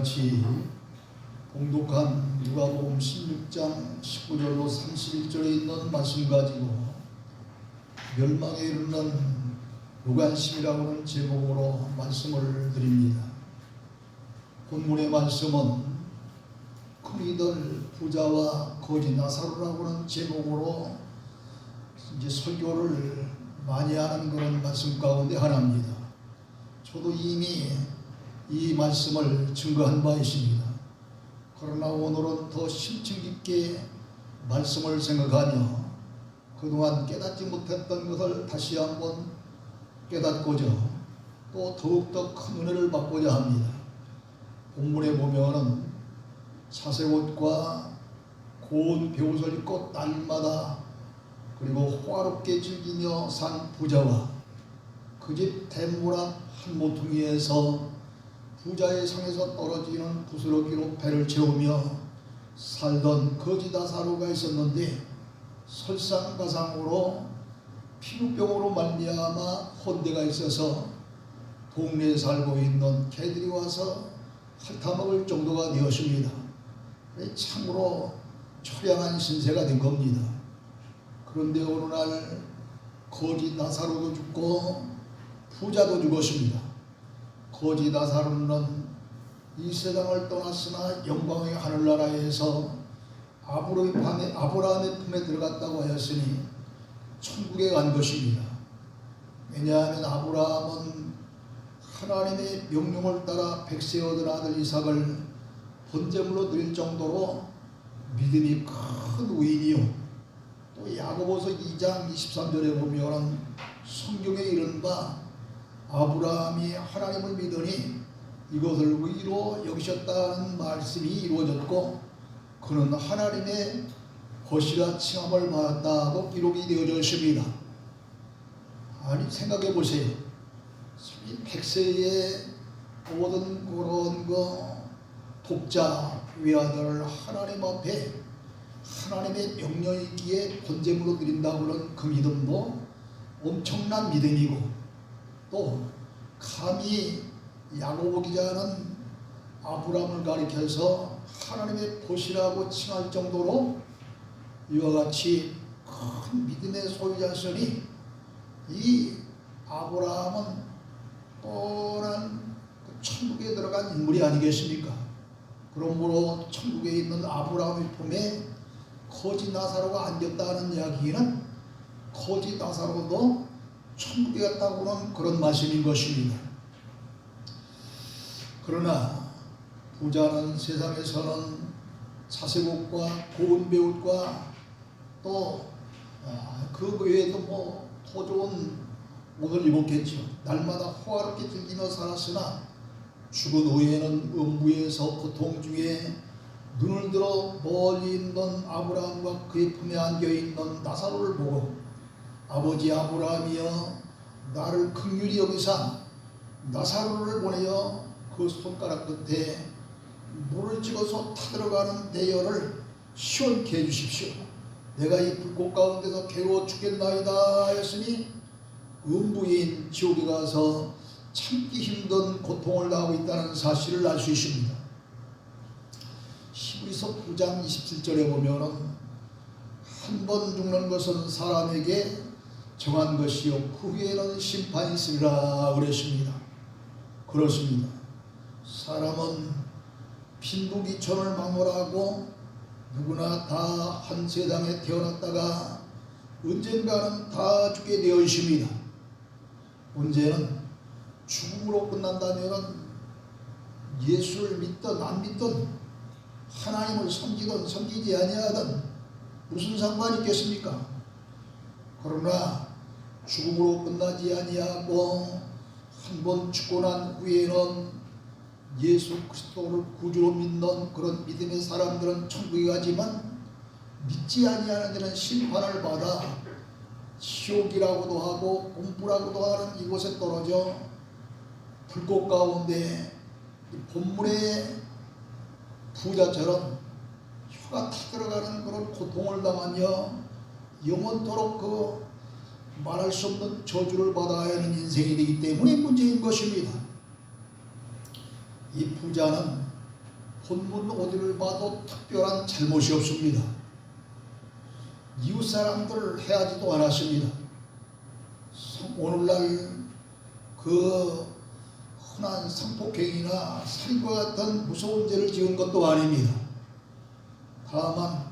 같이 봉독한 누가복음 16장 19절로 31절에 있는 말씀 가지고 멸망에 이르는 무관심이라고 하는 제목으로 말씀을 드립니다. 본문의 말씀은 큰이들 부자와 거지 나사로라고 하는 제목으로 이제 설교를 많이 하는 그런 말씀 가운데 하나입니다. 저도 이미 이 말씀을 증거한 바 있습니다. 그러나 오늘은 더 심층 깊게 말씀을 생각하며 그동안 깨닫지 못했던 것을 다시 한번 깨닫고자 또 더욱더 큰 은혜를 받고자 합니다. 본문에 보면은 차색옷과 고운 베옷을 입고 날마다 그리고 호화롭게 즐기며 산 부자와 그 집 대문 앞 한 모퉁이에서 부자의 상에서 떨어지는 부스러기로 배를 채우며 살던 거지 나사로가 있었는데 설상가상으로 피부병으로 말미암아 혼대가 있어서 동네에 살고 있는 개들이 와서 핥아먹을 정도가 되었습니다. 참으로 처량한 신세가 된 겁니다. 그런데 어느 날 거지 나사로도 죽고 부자도 죽었습니다. 거지 나사로는 이 세상을 떠났으나 영광의 하늘나라에서 아브라함의 품에 들어갔다고 하였으니 천국에 간 것입니다. 왜냐하면 아브라함은 하나님의 명령을 따라 백세 얻은 아들 이삭을 번제물로 드릴 정도로 믿음이 큰 의인이요. 또 야고보서 2장 23절에 보면 성경에 이른 바 아브라함이 하나님을 믿으니 이것을 의로 여기셨다는 말씀이 이루어졌고 그는 하나님의 것이라 칭함을 받았다고 기록이 되어져 있습니다. 아니 생각해 보세요. 이 백세의 모든 그런 독자 외아들을 하나님 앞에 하나님의 명령이기에 번제물로 드린다고 하는 그 믿음도 엄청난 믿음이고 또 감히 야고보 기자는 아브라함을 가리켜서 하나님의 벗이라고 칭할 정도로 이와 같이 큰 믿음의 소유자시니 이 아브라함은 뻔한 천국에 들어간 인물이 아니겠습니까? 그러므로 천국에 있는 아브라함의 품에 거지 나사로가 앉았다는 이야기는 거지 나사로도 천국에 갔다고는 그런 말씀인 것입니다. 그러나 부자는 세상에서는 차색옷과 고운 베옷과 또 그 외에도 더 좋은 옷을 입었겠죠. 날마다 호화롭게 즐기며 살았으나 죽은 후에는 음부에서 고통 중에 눈을 들어 멀리 있는 아브라함과 그의 품에 안겨있는 나사로를 보고 아버지 아브라함이여 나를 긍휼히 여기사 나사로를 보내어 그 손가락 끝에 물을 찍어서 타들어가는 대열을 시원케 해주십시오. 내가 이 불꽃 가운데서 괴로워 죽겠나이다 했으니 음부인 지옥에 가서 참기 힘든 고통을 당하고 있다는 사실을 알 수 있습니다. 히브리서 9장 27절에 보면은 한 번 죽는 것은 사람에게 정한 것이요 그 후에는 심판이 있으리라 그랬습니다. 그렇습니다. 사람은 빈부귀천을 막론하고 누구나 다 한 세상에 태어났다가 언젠가는 다 죽게 되어 있습니다. 문제는 죽음으로 끝난다면 예수를 믿든 안 믿든 하나님을 섬기든 섬기지 아니하든 무슨 상관이 있겠습니까? 그러나 죽음으로 끝나지 아니하고 한 번 죽고 난 후에는 예수 그리스도를 구주로 믿는 그런 믿음의 사람들은 천국에 가지만 믿지 아니하는 데는 심판을 받아 지옥이라고도 하고 공부라고도 하는 이곳에 떨어져 불꽃 가운데 본문의 부자처럼 혀가 타들어가는 그런 고통을 당하며 영원토록 그 말할 수 없는 저주를 받아야 하는 인생이 되기 때문에 문제인 것입니다. 이 부자는 본문 어디를 봐도 특별한 잘못이 없습니다. 이웃 사람들을 해하지도 않았습니다. 오늘날 그 흔한 성폭행이나 살인과 같은 무서운 죄를 지은 것도 아닙니다. 다만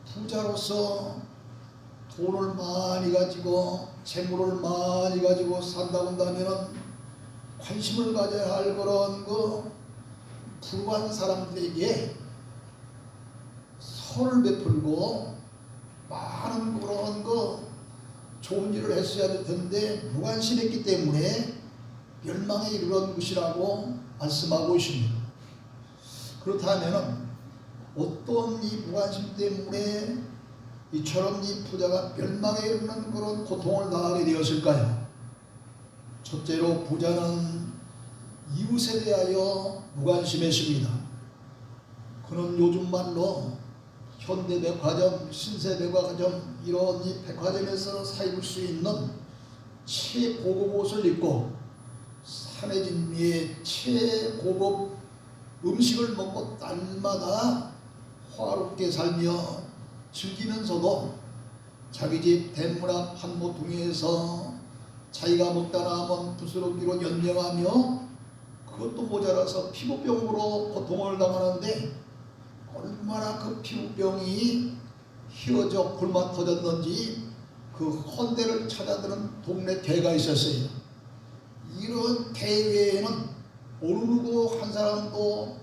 부자로서 돈을 많이 가지고 재물을 많이 가지고 산다고 한다면 관심을 가져야 할 그런 그 부유한 사람들에게 선을 베풀고 많은 그런 그 좋은 일을 했어야 될 텐데 무관심했기 때문에 멸망에 이르는 것이라고 말씀하고 있습니다. 그렇다면 어떤 이 무관심 때문에 이처럼 이 부자가 멸망에 이르는 그런 고통을 당하게 되었을까요? 첫째로 부자는 이웃에 대하여 무관심했습니다. 그는 요즘 말로 현대백화점, 신세백화점 이런 이 백화점에서 사 입을 수 있는 최고급 옷을 입고 산해진미의 최고급 음식을 먹고 날마다 화롭게 살며 즐기면서도 자기 집 대문 앞 한 모퉁이에서 자기가 먹다 남은 부스러기로 연명하며 그것도 모자라서 피부병으로 고통을 당하는데 얼마나 그 피부병이 휘어져 굶어 터졌는지 그 헌데를 찾아드는 동네 개가 있었어요. 이런 개외에는 어느 누구 한 사람도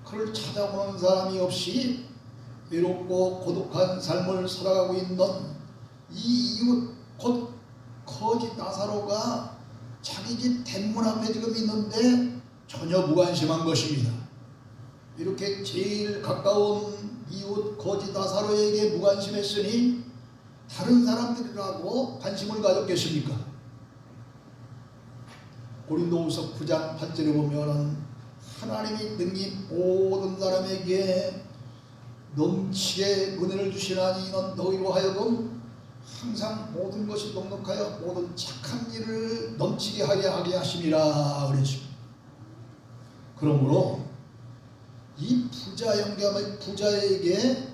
그를 찾아오는 사람이 없이 외롭고 고독한 삶을 살아가고 있는 이 이웃 곧 거지 나사로가 자기 집 대문 앞에 지금 있는데 전혀 무관심한 것입니다. 이렇게 제일 가까운 이웃 거지 나사로에게 무관심했으니 다른 사람들이라고 관심을 가졌겠습니까? 고린도후서 9장 8절에 보면은 하나님이 능히 모든 사람에게 넘치게 은혜를 주시나니 이는 너희로 하여금 항상 모든 것이 넉넉하여 모든 착한 일을 넘치게 하게 하심이라 그랬습니다. 그러므로 이 부자 영감의 부자에게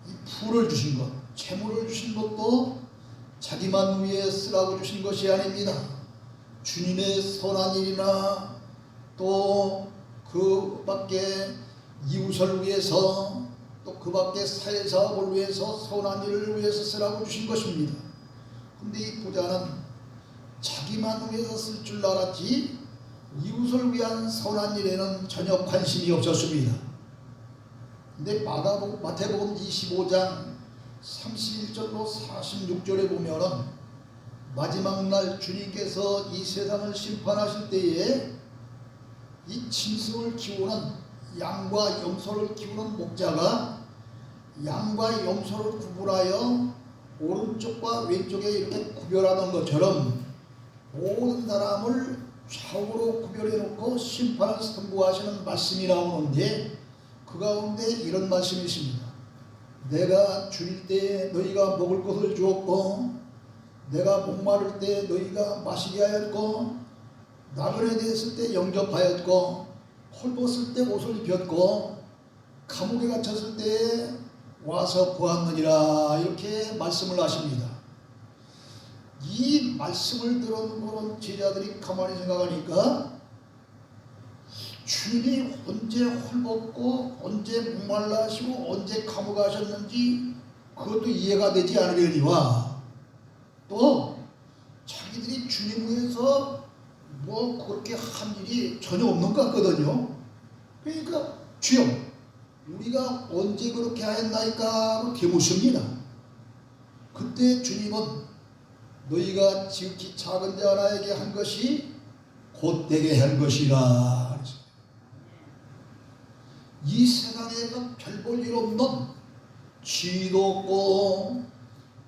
이 부를 주신 것, 재물을 주신 것도 자기만 위해 쓰라고 주신 것이 아닙니다. 주님의 선한 일이나 또 그 밖에 이웃을 위해서 또 그 밖에 사회사업을 위해서 선한 일을 위해서 쓰라고 주신 것입니다. 근데 이 부자는 자기만 위해서 쓸 줄 알았지 이웃을 위한 선한 일에는 전혀 관심이 없었습니다. 근데 마태복음 25장 31절로 46절에 보면은 마지막 날 주님께서 이 세상을 심판하실 때에 이 짐승을 키우는 양과 염소를 키우는 목자가 양과 염소를 구분하여 오른쪽과 왼쪽에 이렇게 구별하는 것처럼 모든 사람을 좌우로 구별해 놓고 심판을 선고하시는 말씀이 나오는데 그 가운데 이런 말씀이 있습니다. 내가 줄일 때 너희가 먹을 것을 주었고 내가 목마를 때 너희가 마시게 하였고 나그네 되었을 때 영접하였고 헐벗을 때 옷을 입혔고 감옥에 갇혔을 때 와서 보았느니라 이렇게 말씀을 하십니다. 이 말씀을 들은 그런 제자들이 가만히 생각하니까 주님이 언제 헐벗고 언제 목말라 하시고 언제 감옥에 가셨는지 그것도 이해가 되지 않으려니와 또 자기들이 주님 위해서 뭐 그렇게 한 일이 전혀 없는 것 같거든요. 그러니까 주여 우리가 언제 그렇게 하였나이까 되묻습니다. 그때 주님은 너희가 지극히 작은 자 하나에게 한 것이 곧 내게 한 것이라. 이 세상에서 별 볼 일 없는 지위도 없고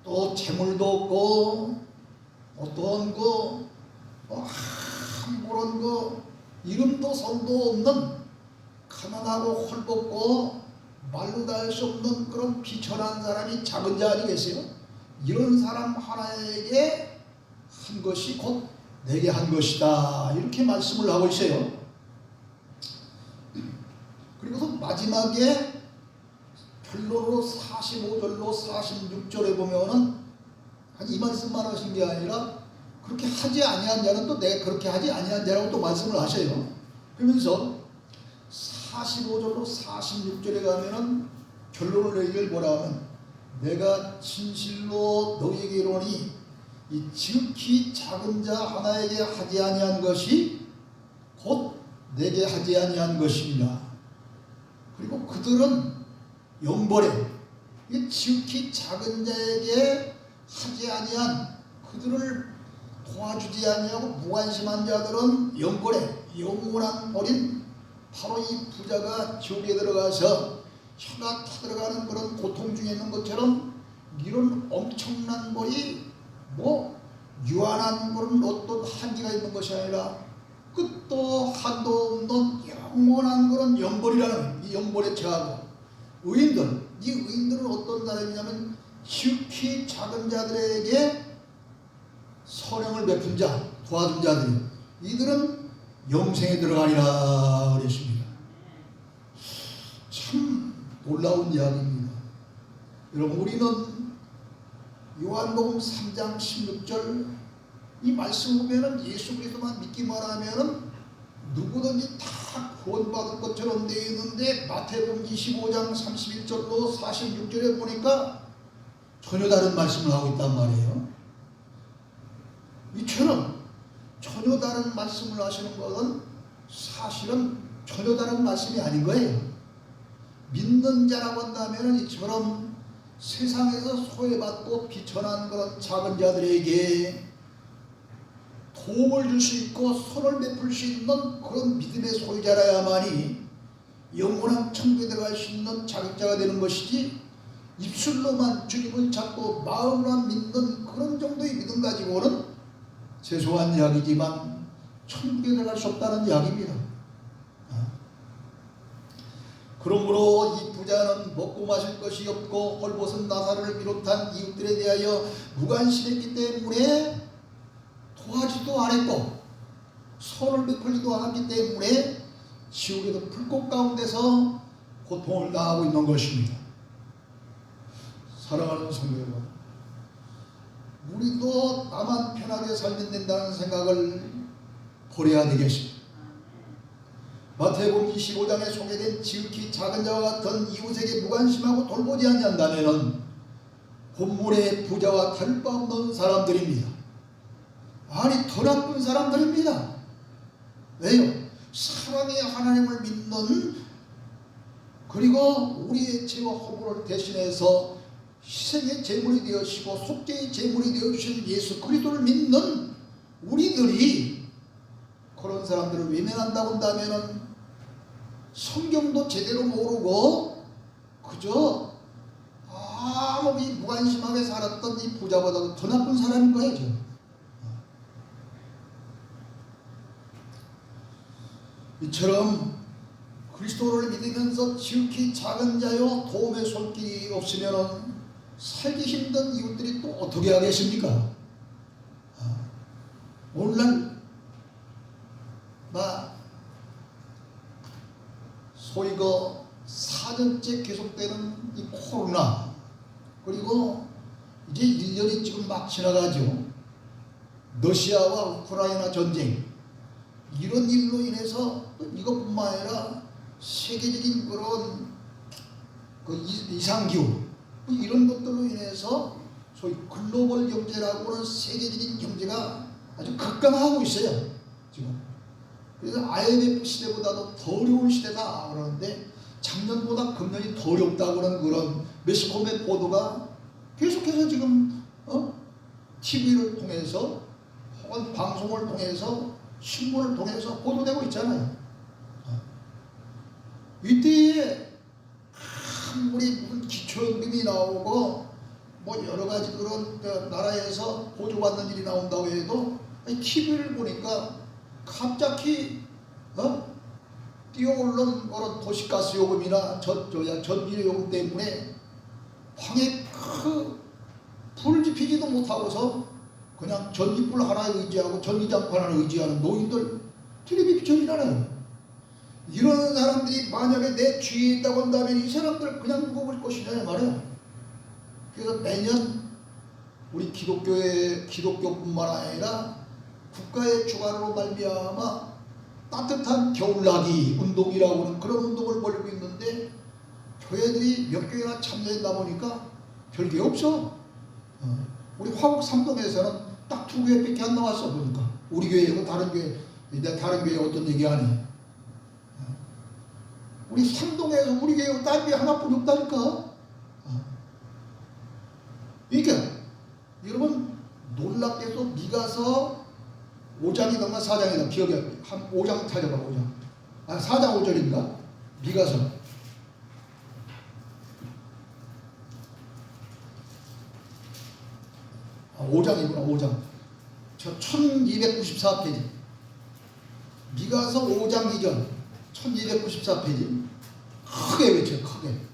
또 재물도 없고 어떤 아무런 이름도 성도 없는 가난하고 헐벗고 말로 다 할 수 없는 그런 비천한 사람이 작은 자 아니겠어요? 이런 사람 하나에게 한 것이 곧 내게 한 것이다 이렇게 말씀을 하고 있어요. 그리고서 마지막에 결론으로 45절로 46절에 보면은 한 이 말씀만 하신 게 아니라 그렇게 하지 아니한 자는 또 내가 그렇게 하지 아니한 자라고 또 말씀을 하셔요. 그러면서 45절로 46절에 가면은 결론을 내기를 뭐라 하면 내가 진실로 너희에게 이르노니 이 지극히 작은 자 하나에게 하지 아니한 것이 곧 내게 하지 아니한 것이니라. 그리고 그들은 영벌에 이 지극히 작은 자에게 하지 아니한 그들을 도와주지 아니하고 무관심한 자들은 영벌에 영원한 벌인 바로 이 부자가 지옥에 들어가서 혀가 타들어가는 그런 고통 중에 있는 것처럼 이런 엄청난 벌이 뭐 유한한 그런 어떤 한계가 있는 것이 아니라 끝도 한도 없는 영원한 그런 영벌이라는 이 영벌에 처하고 의인들, 이 의인들은 어떤 사람이냐면 지극히 작은 자들에게 선행을 베푼 자, 도와준 자들이 이들은 영생에 들어가리라 그랬습니다. 참 놀라운 이야기입니다. 여러분 우리는 요한복음 3장 16절 이 말씀 보면은 예수 그리스도만 믿기만 하면은 누구든지 다 구원받을 것처럼 되어 있는데 마태복음 25장 31절로 46절에 보니까 전혀 다른 말씀을 하고 있단 말이에요. 이처럼 전혀 다른 말씀을 하시는 것은 사실은 전혀 다른 말씀이 아닌 거예요. 믿는 자라고 한다면 이처럼 세상에서 소외받고 비천한 그런 작은 자들에게 도움을 줄 수 있고 손을 베풀 수 있는 그런 믿음의 소유자라야만이 영원한 천국에 들어갈 수 있는 자격자가 되는 것이지 입술로만 주님을 찾고 마음으로만 믿는 그런 정도의 믿음 가지고는 최소한 이야기지만 천국에 들어갈 수 없다는 이야기입니다. 그러므로 이 부자는 먹고 마실 것이 없고 헐벗은 나사로를 비롯한 이웃들에 대하여 무관심했기 때문에 도와주지도 않았고 손을 베풀지도 않았기 때문에 지옥에도 불꽃 가운데서 고통을 당하고 있는 것입니다. 사랑하는 성도 여러분, 우리도 나만 편하게 살면 된다는 생각을 버려야 되겠습니다. 마태복음 25장에 소개된 지극히 작은 자와 같은 이웃에게 무관심하고 돌보지 않는다면 본문의 부자와 다를 바 없는 사람들입니다. 아니 더 나쁜 사람들입니다. 왜요? 사랑의 하나님을 믿는 그리고 우리의 죄와 허물을 대신해서 희생의 제물이 되어시고 속죄의 제물이 되어주신 예수 그리스도를 믿는 우리들이 그런 사람들을 외면한다고 한다면 성경도 제대로 모르고 그저 아무 무관심하게 살았던 이 부자보다도 더 나쁜 사람인 거예요. 이처럼 그리스도를 믿으면서 지극히 작은 자요 도움의 손길이 없으면 살기 힘든 이웃들이 또 어떻게 하겠습니까? 오늘날 나 소위 그 4년째 계속되는 이 코로나 그리고 이제 1년이 지금 막 지나가죠. 러시아와 우크라이나 전쟁 이런 일로 인해서 이것뿐만 아니라 세계적인 그런 그 이상기후 이런 것들로 인해서 소위 글로벌 경제라고 하는 세계적인 경제가 아주 급감하고 있어요. 지금. 그래서 IMF 시대보다도 더 어려운 시대다 그러는데 작년보다 금년이 더 어렵다고 하는 그런 매스컴의 보도가 계속해서 지금 TV를 통해서 혹은 방송을 통해서 신문을 통해서 보도되고 있잖아요. 이때에 아무리 무슨 기초연금이 나오고 뭐 여러 가지 그런 나라에서 보조받는 일이 나온다고 해도 TV를 보니까 갑자기 뛰어오른 그런 도시가스 요금이나 전기료 요금 때문에 방에 불을 지피지도 못하고서 그냥 전기불 하나에 의지하고 전기장판 하나에 의지하는 노인들 텔레비 비춰지잖아요. 이런 사람들이 만약에 내 주위에 있다고 한다면 이 사람들 그냥 두고 볼 것이냐 말이야. 그래서 매년 우리 기독교뿐만 아니라 국가의 주관으로 말미암아 따뜻한 겨울나기 운동이라고 하는 그런 운동을 벌이고 있는데 교회들이 몇 교회나 참여했다 보니까 별게 없어. 우리 화곡 삼동에서는 딱 2교회밖에 안 나왔어 보니까. 우리 교회하고 다른 교회, 내가 다른 교회 어떤 얘기 안 해. 우리 삼동에서 우리 교회하고 다른 교회 하나뿐이 없다니까. 그러니까 여러분 놀랍게도 미가서 5장이던가 4장이던가 기억이 한 5장 찾아봐. 5장 4장 5절인가? 미가서 5장이구나. 5장 저 1294페이지 미가서 5장 2절 1294페이지 크게 외쳐. 크게.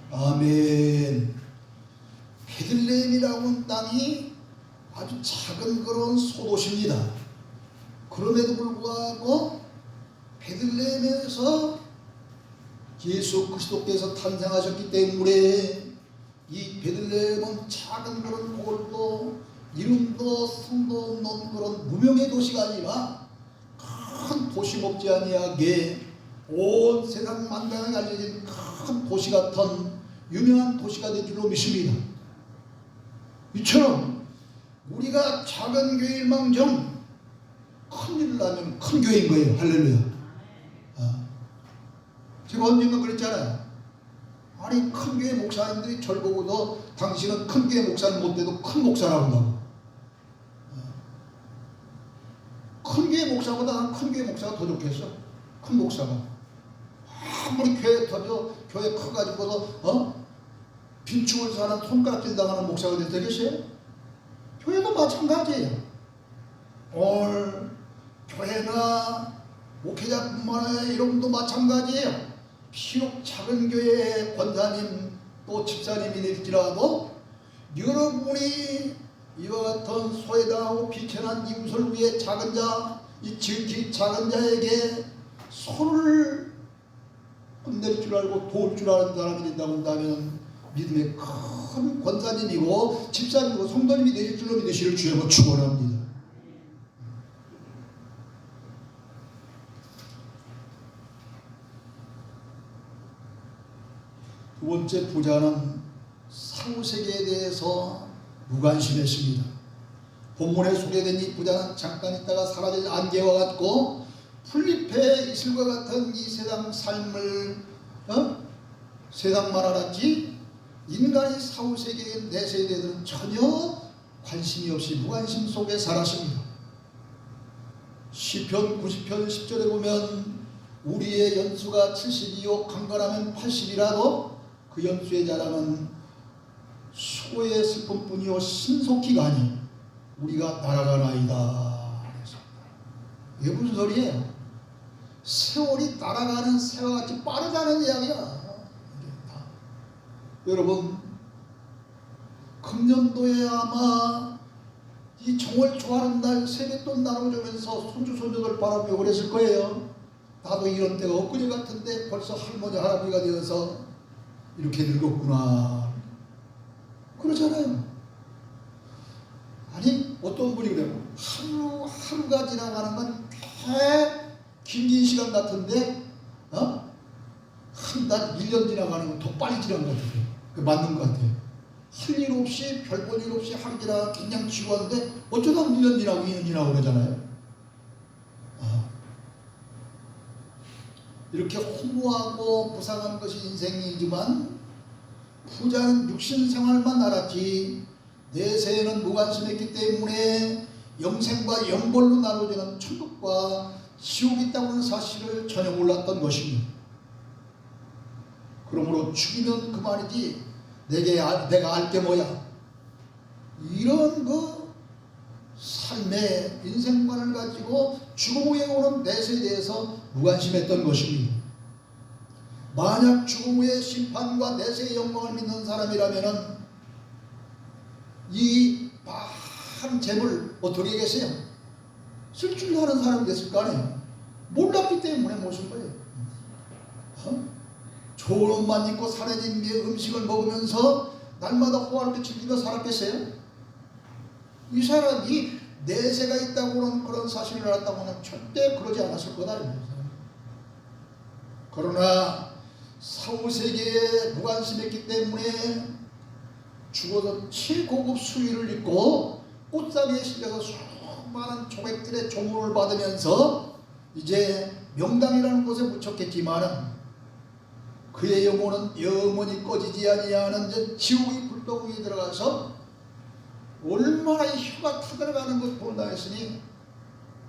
아멘. 베들레헴이라고 하는 땅이 아주 작은 그런 소도시입니다. 그럼에도 불구하고 베들레헴에서 예수 그리스도께서 탄생하셨기 때문에 이 베들레헴은 작은 그런 골도 이름도 성도 없는 그런 무명의 도시가 아니라 큰 도시 못지 아니하게 온 세상 만방에 알려진 큰 도시 같은 유명한 도시가 될 줄로 믿습니다. 이처럼 우리가 작은 교회일망정 큰일 나면 큰 교회인 거예요. 할렐루야. 제가 언젠가 그랬잖아요. 아니 큰 교회 목사님들이 절 보고도 당신은 큰 교회 목사는 못 돼도 큰 목사라고 한다고. 큰 교회 목사보다 난 큰 교회 목사가 더 좋겠어. 큰 목사가 아무리 교회 터져 교회 커가지고도 빈축을 사는 손가락질 당하는 목사가 되겠어요? 교회도 마찬가지예요. 오늘 교회나 목회자뿐만 아니라 여러분도 마찬가지예요. 비록 작은 교회의 권사님 또 집사님이 될지라도 여러분이 이와 같은 소외당하고 비천한 이웃을 위해 작은 자, 이 지극히 작은 자에게 손을 끝낼 줄 알고 도울 줄 아는 사람이 된다고 한다면 믿음의 큰 권사님이고 집사님이고 성도님이 되실 줄로 믿으시를 주여 축원합니다. 두 번째 부자는 사후세계에 대해서 무관심했습니다. 본문에 소개된 이 부자는 잠깐 있다가 사라질 안개와 같고 풀잎의 이슬과 같은 이 세상 삶을 세상만 알았지 인간의 사후세계의 내세에 대해서는 전혀 관심이 없이 무관심 속에 살았습니다. 시편 90편 10절에 보면 우리의 연수가 70이요 강건하면 80이라도 그 연수의 자랑은 수고의 슬픔뿐이요 신속히가 아니 우리가 날아가나이다. 이게 무슨 소리예요? 세월이 날아가는 새와 같이 빠르다는 이야기야. 여러분 금년도에 아마 이 정월 좋아하는 날 세뱃돈 나눠주면서 손주손녀들 바라보며 그랬을 거예요. 나도 이런 때가 엊그제 같은데 벌써 할머니 할아버지가 되어서 이렇게 늙었구나 그러잖아요. 아니 어떤 분이 그래요. 하루가 지나가는 건 꽤 긴 시간 같은데 한 달 1년 지나가는 건 더 빨리 지나간 것 같아요. 그 맞는 것 같아요. 할 일 없이 별 볼 일 없이 하루 지나가 그냥 쉬고 하는데 어쩌다 1년 지나고 2년 지나고 그러잖아요. 이렇게 허무하고 무상한 것이 인생이지만 부자는 육신생활만 알았지 내세에는 무관심했기 때문에 영생과 영벌로 나눠지는 천국과 지옥이 있다고 하는 사실을 전혀 몰랐던 것입니다. 그러므로 죽이면 그만이지 내가 알 게 뭐야. 이런 그 삶의 인생관을 가지고 죽음 후에 오는 내세에 대해서 무관심했던 것입니다. 만약 죽음 후의 심판과 내세의 영광을 믿는 사람이라면은 이 많은 재물 어떻게 계세요? 쓸 줄 아는 사람이 됐을 거 아니에요. 몰랐기 때문에 모신 거예요. 좋은 옷만 입고 사려진 음식을 먹으면서 날마다 호화롭게 즐기며 살았겠어요? 이 사람이 내세가 있다고 그런 사실을 알았다고 하면 절대 그러지 않았을 거다. 그러나 사후세계에 무관심했기 때문에 죽어서 최고급 수의를 입고 꽃사기에 실려서 수많은 조객들의 조문을 받으면서 이제 명당이라는 곳에 묻혔겠지만 그의 영혼은 영원히 꺼지지 아니하는 지옥의 불덩이에 들어가서 얼마나 혀가 타들어가는 것 본다 했으니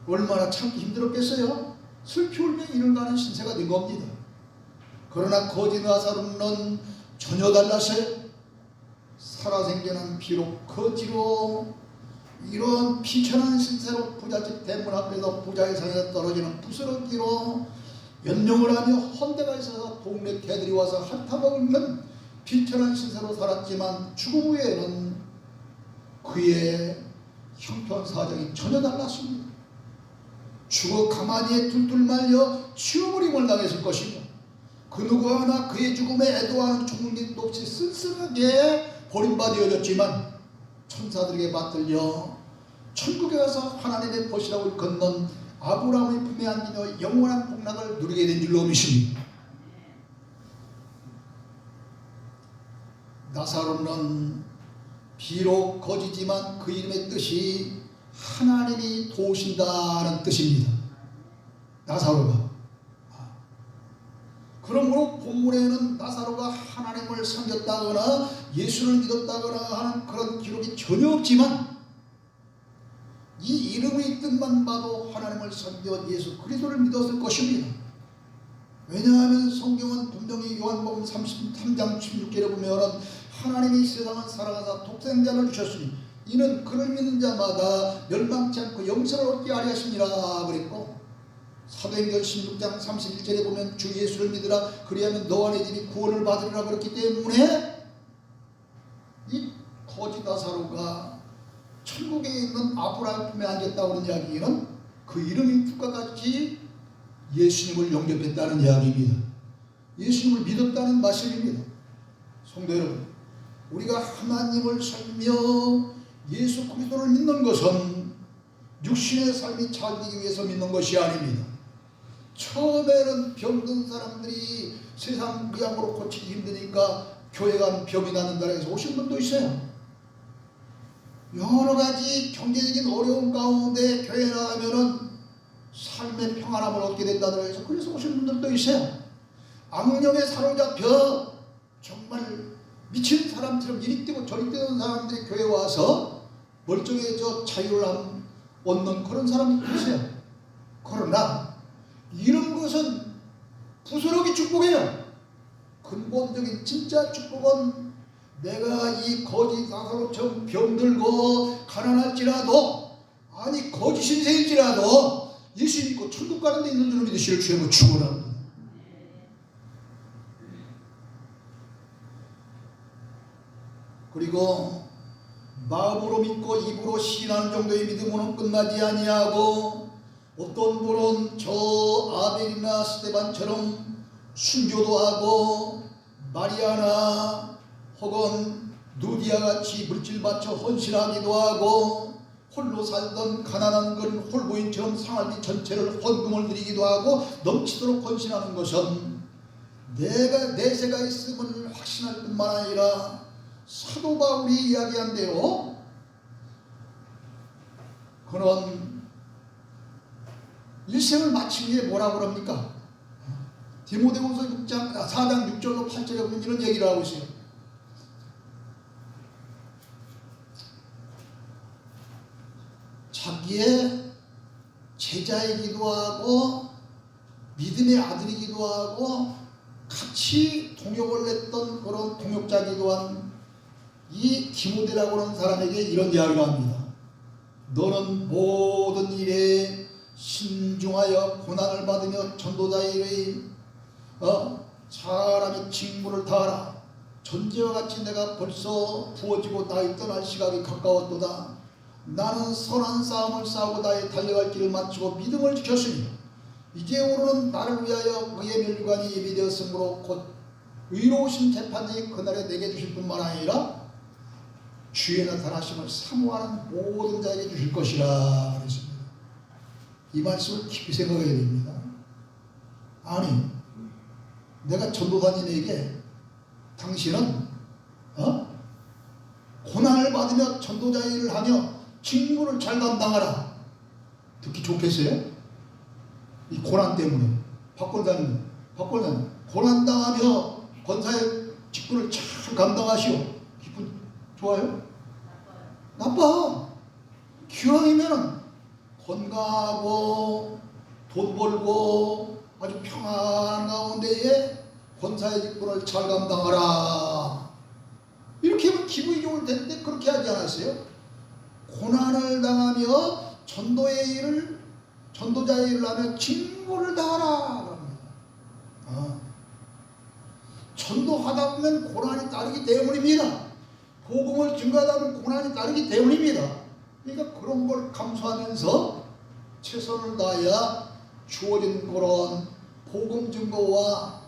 얼마나 참기 힘들었겠어요. 슬피 울며 이를 가는 신세가 된 겁니다. 그러나 거지 나사로는 전혀 달랐어요. 살아생전은 비록 거지로 이런 비천한 신세로 부잣집 대문 앞에서 부자의 상에서 떨어지는 부스러기로 연명을 하며 헌대가 있어서 동네 개들이 와서 핥아먹는 비천한 신세로 살았지만 죽음 후에는 그의 형편사정이 전혀 달랐습니다. 죽어 가만히에 둘둘 말려 치워버림을 당했을 것이고 그 누구 하나 그의 죽음에 애도하는 총국도 없이 쓸쓸하게 버림받아졌지만 천사들에게 받들려 천국에 가서 하나님의 벗이라고 건넌 아브라함의 품에 안기며 영원한 복락을 누리게 된 줄로 믿습니다. 나사로는 비록 거지지만 그 이름의 뜻이 하나님이 도우신다는 뜻입니다. 나사로가. 그러므로 본문에는 나사로가 하나님을 섬겼다거나 예수를 믿었다거나 하는 그런 기록이 전혀 없지만 이 이름의 뜻만 봐도 하나님을 섬겨 예수 그리스도를 믿었을 것입니다. 왜냐하면 성경은 분명히 요한복음 33장 16절에 보면 하나님이 세상을 사랑하사 독생자를 주셨으니 이는 그를 믿는 자마다 멸망치 않고 영생을 얻게 하려 하심이라 그랬고 사도행전 16장 31절에 보면 주 예수를 믿으라 그리하면 너와 내 집이 구원을 받으리라 그랬기 때문에 이 거지 나사로가 천국에 있는 아브라함 품에 앉았다고 하는 이야기는 그 이름이 뜻과 같이 예수님을 영접했다는 이야기입니다. 예수님을 믿었다는 말씀입니다. 성도 여러분, 우리가 하나님을 섬기며 예수 그리스도를 믿는 것은 육신의 삶이 잘 되기 위해서 믿는 것이 아닙니다. 처음에는 병든 사람들이 세상 의학으로 고치기 힘드니까 교회 가면 병이 낫는다고 해서 오신 분도 있어요. 여러 가지 경제적인 어려움 가운데 교회 나가면은 삶의 평안함을 얻게 된다고 해서 그래서 오신 분들도 있어요. 악령에 사로잡혀 정말 미친 사람처럼 이리 뛰고 저리 뛰는 사람들이 교회 와서 멀쩡해져 자유를 얻는 그런 사람들도 있어요. 그러나 이런 것은 부스러기 축복이에요. 근본적인 진짜 축복은 내가 이 거지 나사로처럼 병들고 가난할지라도 아니 거지 신세일지라도 예수 믿고 천국 가는 데 있는 줄 믿으시를 주님은 축원합니다. 그리고 마음으로 믿고 입으로 시인하는 정도의 믿음으로는 끝나지 아니하고 어떤 분은 저 아벨이나 스데반처럼 순교도 하고 마리아나 혹은 누디아 같이 물질 바쳐 헌신하기도 하고 홀로 살던 가난한 건 홀보인처럼 상할비 전체를 헌금을 드리기도 하고 넘치도록 헌신하는 것은 내가 내세가 있음을 확신할 뿐만 아니라 사도 바울이 이야기한대요. 그런 일생을 마친 후에 뭐라고 그럽니까? 디모데후서 4장 6절로 8절에 보면 이런 얘기를 하고 있어요. 자기의 제자이기도 하고 믿음의 아들이기도 하고 같이 동역을 했던 그런 동역자이기도 한 이 디모데라고 하는 사람에게 이런 이야기를 합니다. 너는 모든 일에 신중하여 고난을 받으며 전도자의 사람이 직무를 다하라. 전제와 같이 내가 벌써 부어지고 나의 떠날 시각이 가까웠도다. 나는 선한 싸움을 싸우고 나의 달려갈 길을 마치고 믿음을 지켰으니 이제 오르는 나를 위하여 그의 멸관이 예비되었으므로 곧 의로우신 재판장이 그날에 내게 주실 뿐만 아니라 주의 나타나심을 사모하는 모든 자에게 주실 것이라 그랬습니다. 이 말씀을 깊이 생각해야 됩니다. 아니, 내가 전도사님에게 당신은 고난을 받으며 전도자 일을 하며 직무를 잘 감당하라. 듣기 좋겠어요? 이 고난 때문에 박권사님 고난당하며 권사의 직분을 잘 감당하시오. 기분 좋아요? 나빠. 기왕이면 건강하고 돈 벌고 아주 평안한 가운데에 권사의 직분을 잘 감당하라. 이렇게 하면 기분이 좋을 텐데 그렇게 하지 않았어요? 고난을 당하며 전도자의 일을 하며 직무를 다하라. 전도하다 보면 고난이 따르기 때문입니다. 복음을 증거하다 보면 고난이 따르기 때문입니다. 그러니까 그런 걸 감수하면서 최선을 다해야 주어진 그런 복음 증거와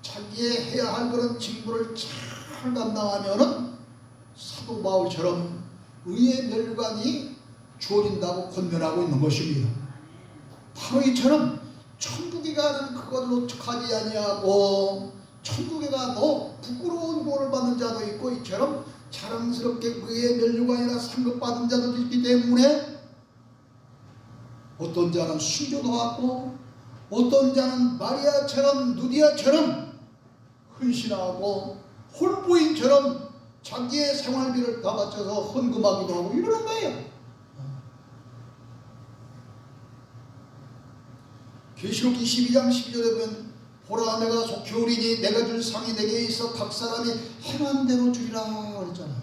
자기의 해야 할 그런 직무를 잘 감당하면은 사도 바울처럼 의의 멸관이 주어진다고 권면하고 있는 것입니다. 바로 이처럼 천국에 가는 그것을 오축하지 아니하고 천국에 가도 부끄러운 구원을 받는 자도 있고 이처럼 자랑스럽게 의의 멸관이나 상급받은 자도 있기 때문에 어떤 자는 순교도 하고 어떤 자는 마리아처럼 누디아처럼 헌신하고 홀부인처럼 자기의 생활비를 다 바쳐서 헌금하기도 하고 이러는 거예요. 계시록 22장 12절에 보면 보라 내가 속히 오리니 내가 줄 상이 내게 있어 각 사람이 행한 대로 주리라 그랬잖아요.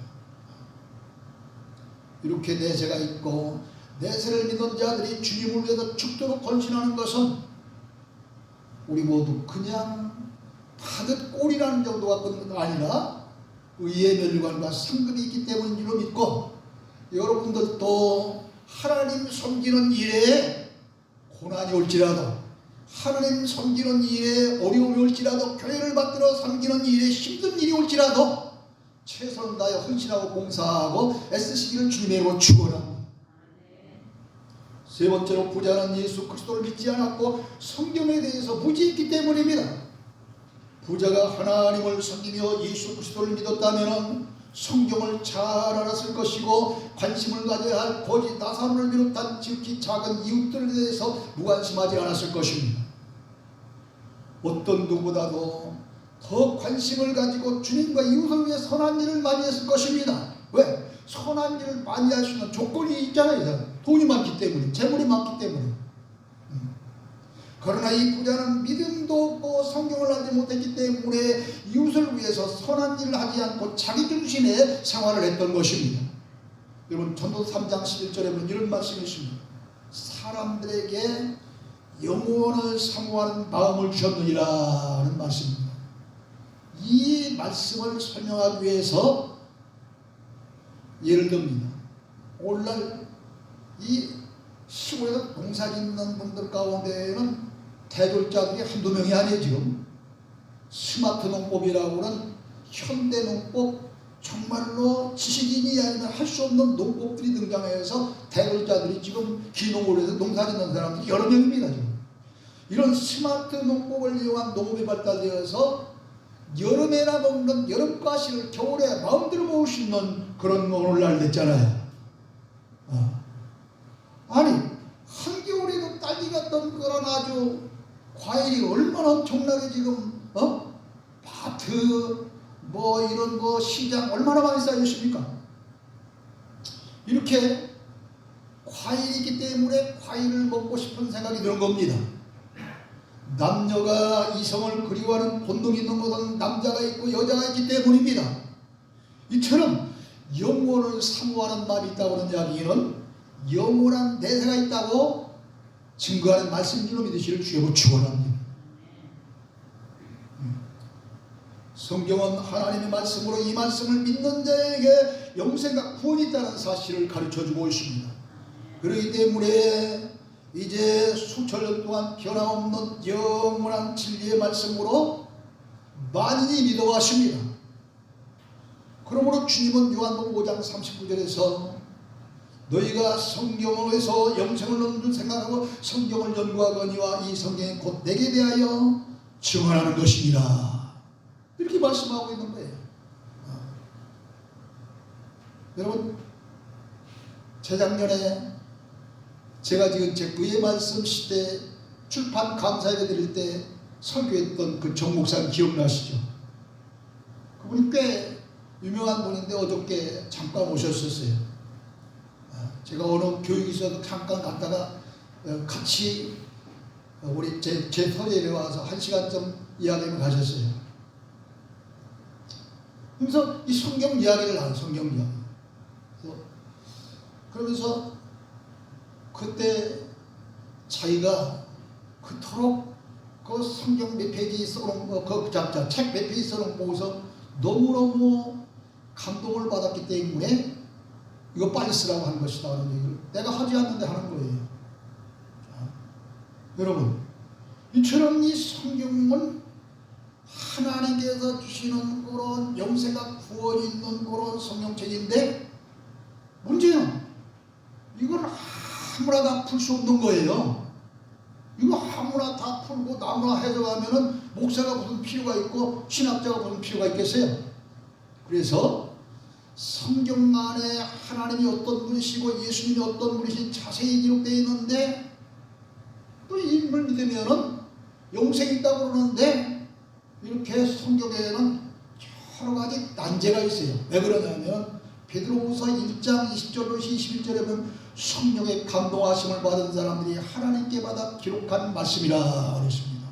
이렇게 내세가 있고 내세를 믿는 자들이 주님을 위해서 죽도록 헌신하는 것은 우리 모두 그냥 다듯 꼴이라는 정도가 아니라 의의 멸관과 상급이 있기 때문인 줄로 믿고 여러분들도 하나님 섬기는 일에 고난이 올지라도 하나님 섬기는 일에 어려움이 올지라도 교회를 받들어 섬기는 일에 힘든 일이 올지라도 최선을 다해 헌신하고 봉사하고 애쓰시기를 주님으로 축원합니다. 세 번째로 부자는 예수 그리스도를 믿지 않았고 성경에 대해서 무지했기 때문입니다. 부자가 하나님을 섬기며 예수 그리스도를 믿었다면 성경을 잘 알았을 것이고 관심을 가져야 할 거짓 나사로를 비롯한 지극히 작은 이웃들에 대해서 무관심하지 않았을 것입니다. 어떤 누구보다도 더 관심을 가지고 주님과 이웃을 위해 선한 일을 많이 했을 것입니다. 왜? 선한 일을 많이 할 수 있는 조건이 있잖아요. 돈이 많기 때문에, 재물이 많기 때문에. 그러나 이 부자는 믿음도 없고 성경을 알지 못했기 때문에 이웃을 위해서 선한 일을 하지 않고 자기 중심의 생활을 했던 것입니다. 여러분 전도서 3장 11절에 보면 이런 말씀이 있습니다. 사람들에게 영원을 사모하는 마음을 주셨느니라는 말씀입니다. 이 말씀을 설명하기 위해서 예를 듭니다. 오늘날 이 시골에서 농사 짓는 분들 가운데에는 대졸자들이 한두 명이 아니에요. 지금 스마트 농법이라고는 현대 농법, 정말로 지식인이 아니면 할 수 없는 농법들이 등장해서 대졸자들이 지금 기농을 해서 농사 짓는 사람들이 여러 명입니다. 지금 이런 스마트 농법을 이용한 농업이 발달되어서 여름에나 먹는 여름가시를 겨울에 마음대로 먹을 수 있는 그런 오늘날 됐잖아요. 아니 한겨울에도 딸기 같던 그런 아주 과일이 얼마나 엄청나게 지금 마트 뭐 이런 거 시장 얼마나 많이 쌓였습니까? 이렇게 과일이기 때문에 과일을 먹고 싶은 생각이 드는 겁니다. 남녀가 이성을 그리워하는 본능이 있는 것은 남자가 있고 여자가 있기 때문입니다. 이처럼 영혼을 사모하는 말이 있다고 하는 이야기는 영원한 내세가 있다고 증거하는 말씀으로 믿으시를 주여 축원합니다. 성경은 하나님의 말씀으로 이 말씀을 믿는 자에게 영생과 구원이 있다는 사실을 가르쳐주고 있습니다. 그렇기 때문에 이제 수천 년 동안 변함없는 영원한 진리의 말씀으로 만인이 믿어왔습니다. 그러므로 주님은 요한복음 5장 39절에서 너희가 성경에서 영생을 얻는 줄 생각하고 성경을 연구하거니와 이 성경이 곧 내게 대하여 증언하는 것이니라, 이렇게 말씀하고 있는 거예요. 여러분, 재작년에 제가 지금 제 의의 말씀 시대 출판 감사예배 드릴 때 설교했던 그 정 목사님 기억나시죠? 그분이 꽤 유명한 분인데 어저께 잠깐 오셨었어요. 제가 어느 교육에서도 잠깐 갔다가 같이 우리 제 설교에 와서 1시간쯤 이야기를 가셨어요. 그래서 이 성경 이야기를 하는 성경 이야기. 그러면서 그때 자기가 그토록 그 성경 몇 페이지 써놓은 그 책 몇 페이지 써놓은 거 보고서 너무너무 감동을 받았기 때문에 이거 빨리 쓰라고 하는 것이다 하는 얘기를 내가 하지 않는데 하는 거예요. 여러분, 이처럼 이 성경은 하나님께서 주시는 그런 영생과 구원이 있는 그런 성경책인데 문제는 이걸 아무나 다 풀 수 없는 거예요. 이거 아무나 다 풀고 아무나 해석하면은 목사가 무슨 필요가 있고 신학자가 무슨 필요가 있겠어요. 그래서 성경 안에 하나님이 어떤 분이시고 예수님이 어떤 분이신지 자세히 기록되어 있는데 또 이 인물 믿으면은 영생이 있다고 그러는데 이렇게 성경에는 여러 가지 난제가 있어요. 왜 그러냐면 베드로후서 1장 20절로 21절에 보면 성령의 감동하심을 받은 사람들이 하나님께 받아 기록한 말씀이라 그랬습니다.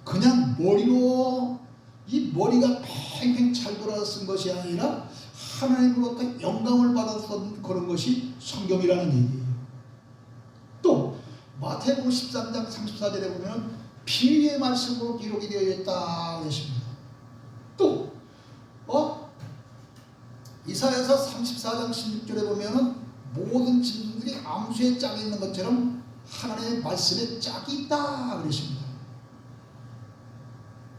그냥 머리로 이 머리가 팽팽 잘 돌아서 쓴 것이 아니라 하나님으로부터 영감을 받았던 그런 것이 성경이라는 얘기예요. 또 마태복음 13장 34절에 보면 비유의 말씀으로 기록이 되어 있다 그랬습니다. 또 이사야서 34장 16절에 보면은 모든 짐승들이 암수에 짝이 있는 것처럼 하나님의 말씀에 짝이 있다 그랬습니다.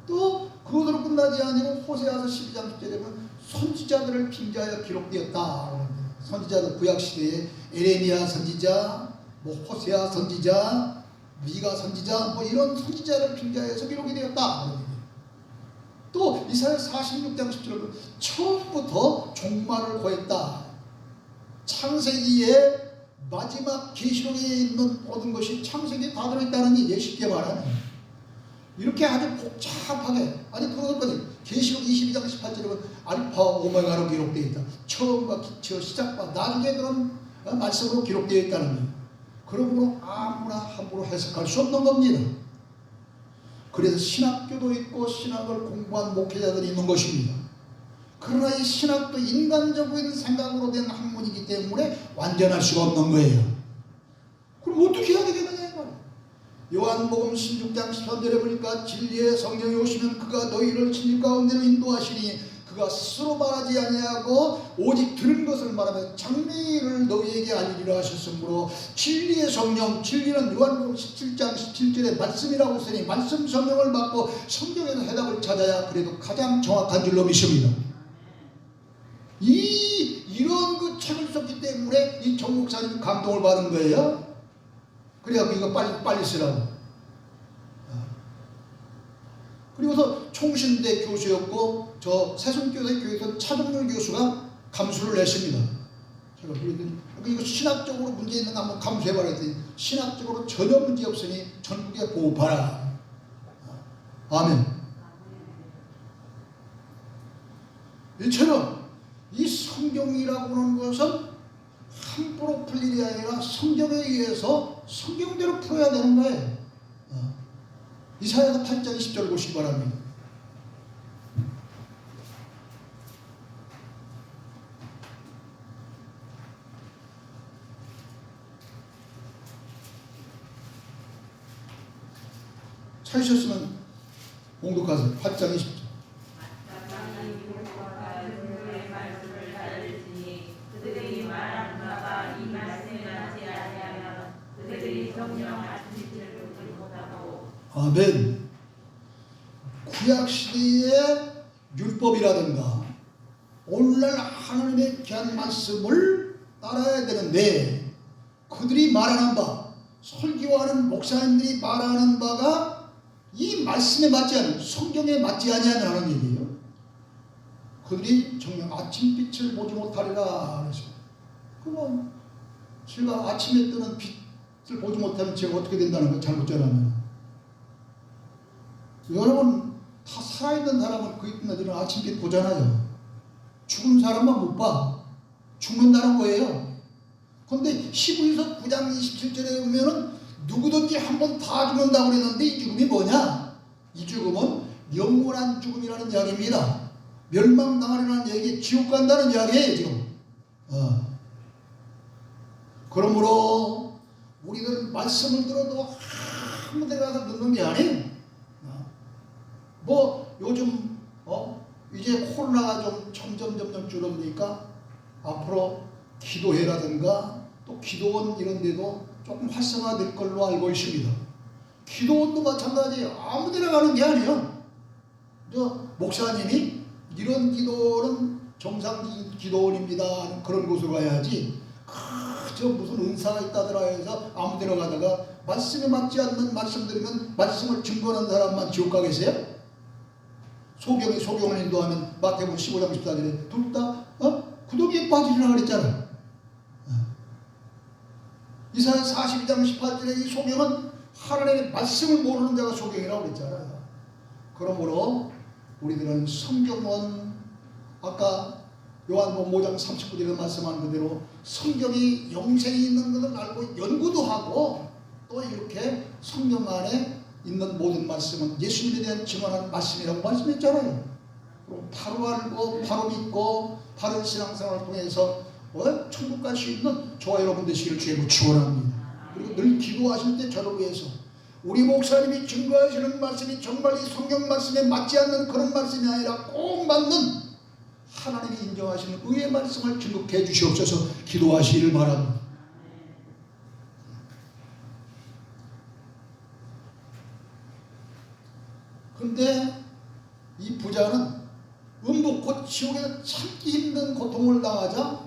또 그것으로 끝나지 아니고 호세아서 12장 10절에 보면 선지자들을 빙자하여 기록되었다. 선지자들 구약시대에 에레미야 선지자, 호세아 선지자, 미가 선지자, 이런 선지자를 빙자해서 기록이 되었다. 또 이사야 46장 10절에 처음부터 종말을 고했다. 창세기에 마지막 계시록에 있는 모든 것이 창세기에 다 들어있다는 게 쉽게 말하면 이렇게 아주 복잡하게, 아니 그것까지 계시록 22장 18절에 보면 알파와 오메가로 기록되어 있다. 처음과 기초, 시작과 나중에 그런 말씀으로 기록되어 있다는 거예요. 그러므로 아무나 함부로 해석할 수 없는 겁니다. 그래서 신학교도 있고 신학을 공부한 목회자들이 있는 것입니다. 그러나 이 신학도 인간적인 생각으로 된 학문이기 때문에 완전할 수가 없는 거예요. 그럼 어떻게 해야 되겠느냐 이거예요. 요한복음 16장 13절에 보니까 진리의 성령이 오시면 그가 너희를 진리 가운데로 인도하시니 그가 스스로 말하지 아니하고 오직 들은 것을 말하며 장래일을 너희에게 알리리라 하셨으므로 진리의 성령, 진리는 요한복음 17장 17절의 말씀이라고 했으니 말씀 성령을 받고 성경에서 해답을 찾아야 그래도 가장 정확한 줄로 믿습니다. 이런 그 책을 썼기 때문에 이 정 목사님 감동을 받은 거예요. 그래갖고 이거 빨리 쓰라고. 그리고서 총신대 교수였고 저 세순교대 교회에서 차동열 교수가 감수를 냈습니다. 제가 그랬더니 이거 신학적으로 문제 있는가 한번 감수해봐라 했더니 신학적으로 전혀 문제 없으니 전국에 보급하라. 아멘. 이처럼 이 성경이라고 하는 것은 함부로 풀 일이 아니라 성경에 의해서 성경대로 풀어야 되는 거예요. 이사야서 8장 20절 보시기 바랍니다. 찾으셨으면 봉독하세요. 8장 20절. 아멘. 구약시대의 율법이라든가 오늘날 하나님의 귀한 말씀을 따라야 되는데 그들이 말하는 바, 설교하는 목사님들이 말하는 바가 이 말씀에 맞지 않는, 성경에 맞지 아니하는 얘기예요. 그들이 정녕 아침빛을 보지 못하리라 그래서, 그럼 제가 아침에 뜨는 빛을 보지 못하면 제가 어떻게 된다는 거 잘못 전하면. 여러분 다 살아있는 사람은 그 있는 아침빛 보잖아요. 죽은 사람만 못 봐. 죽는다는 거예요. 그런데 히브리서 9장 27절에 보면은 누구든지 한 번 다 죽는다고 그랬는데 이 죽음이 뭐냐? 이 죽음은 영원한 죽음이라는 이야기입니다. 멸망당하리라는 얘기, 지옥 간다는 이야기예요 지금. 그러므로 우리는 말씀을 들어도 아무 데 가서 듣는 게 아니에요. 뭐 요즘 이제 코로나가 좀 점점 줄어드니까 앞으로 기도회라든가 또 기도원 이런 데도 조금 활성화될 걸로 알고 있습니다. 기도원도 마찬가지예요. 아무 데나 가는 게 아니에요. 목사님이 이런 기도는 정상 기도원입니다. 그런 곳으로 가야지. 저 무슨 은사가 있다더라 해서 아무 데나 가다가 말씀에 맞지 않는 말씀 들으면 말씀을 증거하는 사람만 지옥 가겠어요? 소경을 인도하면 마태복음 15장 14절에 둘 다 구덩이에 빠지리라 그랬잖아요. 이사야 42장 18절에 이 소경은 하나님의 말씀을 모르는 자가 소경이라고 그랬잖아요. 그러므로 우리들은 성경은 아까 요한복음 5장 39절에 말씀한 그대로 성경이 영생이 있는 것을 알고 연구도 하고 또 이렇게 성경 안에 있는 모든 말씀은 예수님에 대한 증언하는 말씀이라고 말씀했잖아요. 그럼 바로 알고 바로 믿고 바른 신앙생활을 통해서 천국 갈 수 있는 저와 여러분 되시기를 주님으로 축원합니다. 그리고 늘 기도하실 때 저를 위해서 우리 목사님이 증거하시는 말씀이 정말 이 성경 말씀에 맞지 않는 그런 말씀이 아니라 꼭 맞는 하나님이 인정하시는 의의 말씀을 증거해 주시옵소서 기도하시기를 바랍니다. 근데 이 부자는 음부 곧 지옥에서 참기 힘든 고통을 당하자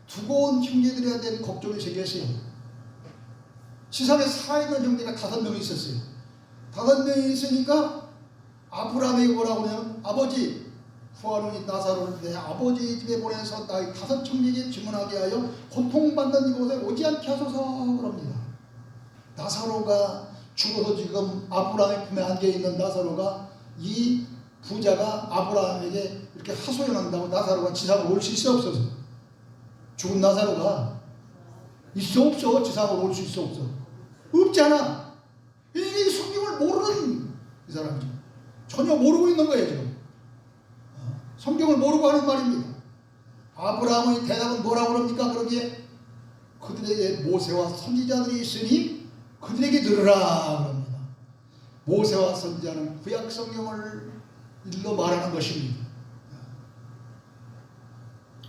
두고 온 형제들에 대한 걱정이 생겼어요. 세상에 살아있는 형제가 5명이 있었어요. 5명이 있으니까 아브라함에게 뭐라고 하냐면 아버지 후아론이 나사로를 내 아버지 집에 보내서 나의 5 형제에게 증언하게 하여 고통받는 이곳에 오지 않게 하소서 그럽니다. 나사로가 죽어서 지금 아브라함의 품에 안겨있는 나사로가 이 부자가 아브라함에게 이렇게 하소연한다고 나사로가 지상으로 올 수 있어 없어서? 죽은 나사로가 있어 없어? 지상으로 올 수 있어 없어? 없잖아. 이 성경을 모르는 이 사람이죠. 전혀 모르고 있는 거예요 지금. 성경을 모르고 하는 말입니다. 아브라함의 대답은 뭐라고 그럽니까? 그러기에 그들에게 모세와 선지자들이 있으니 그들에게 들으라 그럽니다. 모세와 선지자는 구약 성경을 일러 말하는 것입니다.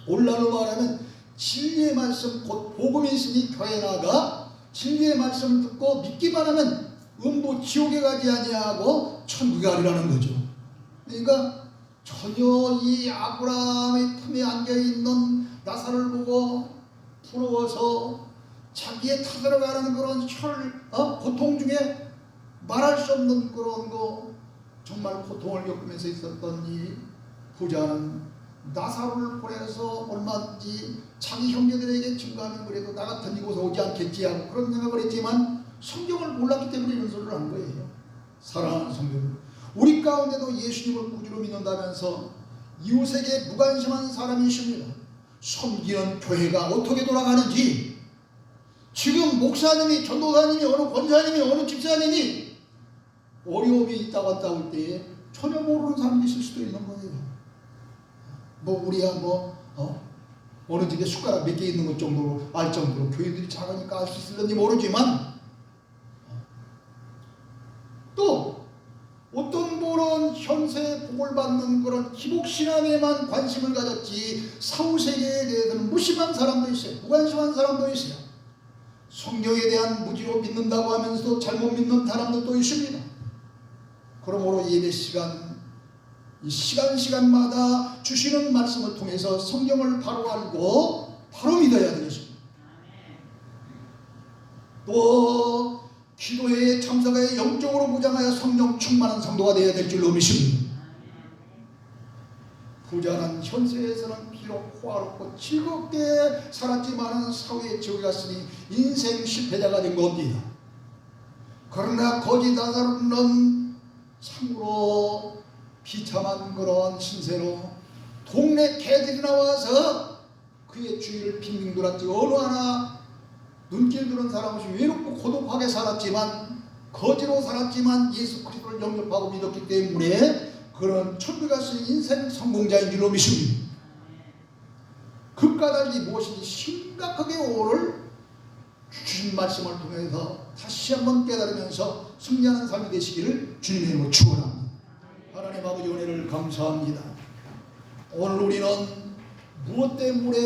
오늘날로 말하면 진리의 말씀 곧 복음이 있으니 교회 나가 진리의 말씀을 듣고 믿기만 하면 음부 지옥에 가지 아니하고 천국에 가리라는 거죠. 그러니까 전혀 이 아브라함의 품에 안겨있는 나사를 보고 부러워서 자기의 타들어가는 그런 고통 중에 말할 수 없는 그런 거 정말 고통을 겪으면서 있었던 이 부자는 나사로를 보내서 얼마든지 자기 형제들에게 증거하면 그래도 나 같은 이곳에 오지 않겠지 하고 그런 생각을 했지만 성경을 몰랐기 때문에 이런 소리를 한 거예요. 사랑하는 성도들, 우리 가운데도 예수님을 구주로 믿는다면서 이웃에게 무관심한 사람이 있습니다. 섬기는 교회가 어떻게 돌아가는지, 지금 목사님이, 전도사님이, 어느 권사님이, 어느 집사님이 어려움이 있다 왔다 올 때에 전혀 모르는 사람이 있을 수도 있는 거예요. 뭐 우리야 어느 집에 숟가락 몇 개 있는 것 정도로 알 정도로 교회들이 작으니까 알 수 있을런지 모르지만, 또 어떤 분은 현세에 복을 받는 그런 기복신앙에만 관심을 가졌지 사후세계에 대해서는 무심한 사람도 있어요. 무관심한 사람도 있어요. 성경에 대한 무지로 믿는다고 하면서도 잘못 믿는 사람들도 있습니다. 그러므로 예배 시간, 이 시간마다 주시는 말씀을 통해서 성경을 바로 알고 바로 믿어야 되겠습니다. 또 기도에 참석하여 영적으로 무장하여 성령 충만한 성도가 되어야 될 줄로 믿습니다. 부자는 현세에서는 비록 호화롭고 즐겁게 살았지만 사후에 지옥에 갔으니 인생 실패자가 된 겁니다. 그러나 거지 나사로는 참으로 비참한 그런 신세로 동네 개들이 나와서 그의 주위를 빙빙 돌았지. 어느 하나 눈길 드는 사람 없이 외롭고 고독하게 살았지만, 거지로 살았지만 예수 그리스도를 영접하고 믿었기 때문에 그런 천국에 갈 수 있는 인생 성공자인 줄로 믿습니다. 그 까닭이 무엇인지 심각하게 오늘 주신 말씀을 통해서 다시 한번 깨달으면서 승리하는 삶이 되시기를 주님의 이름으로 축원합니다. 하나님 아버지 은혜를 감사합니다. 오늘 우리는 무엇 때문에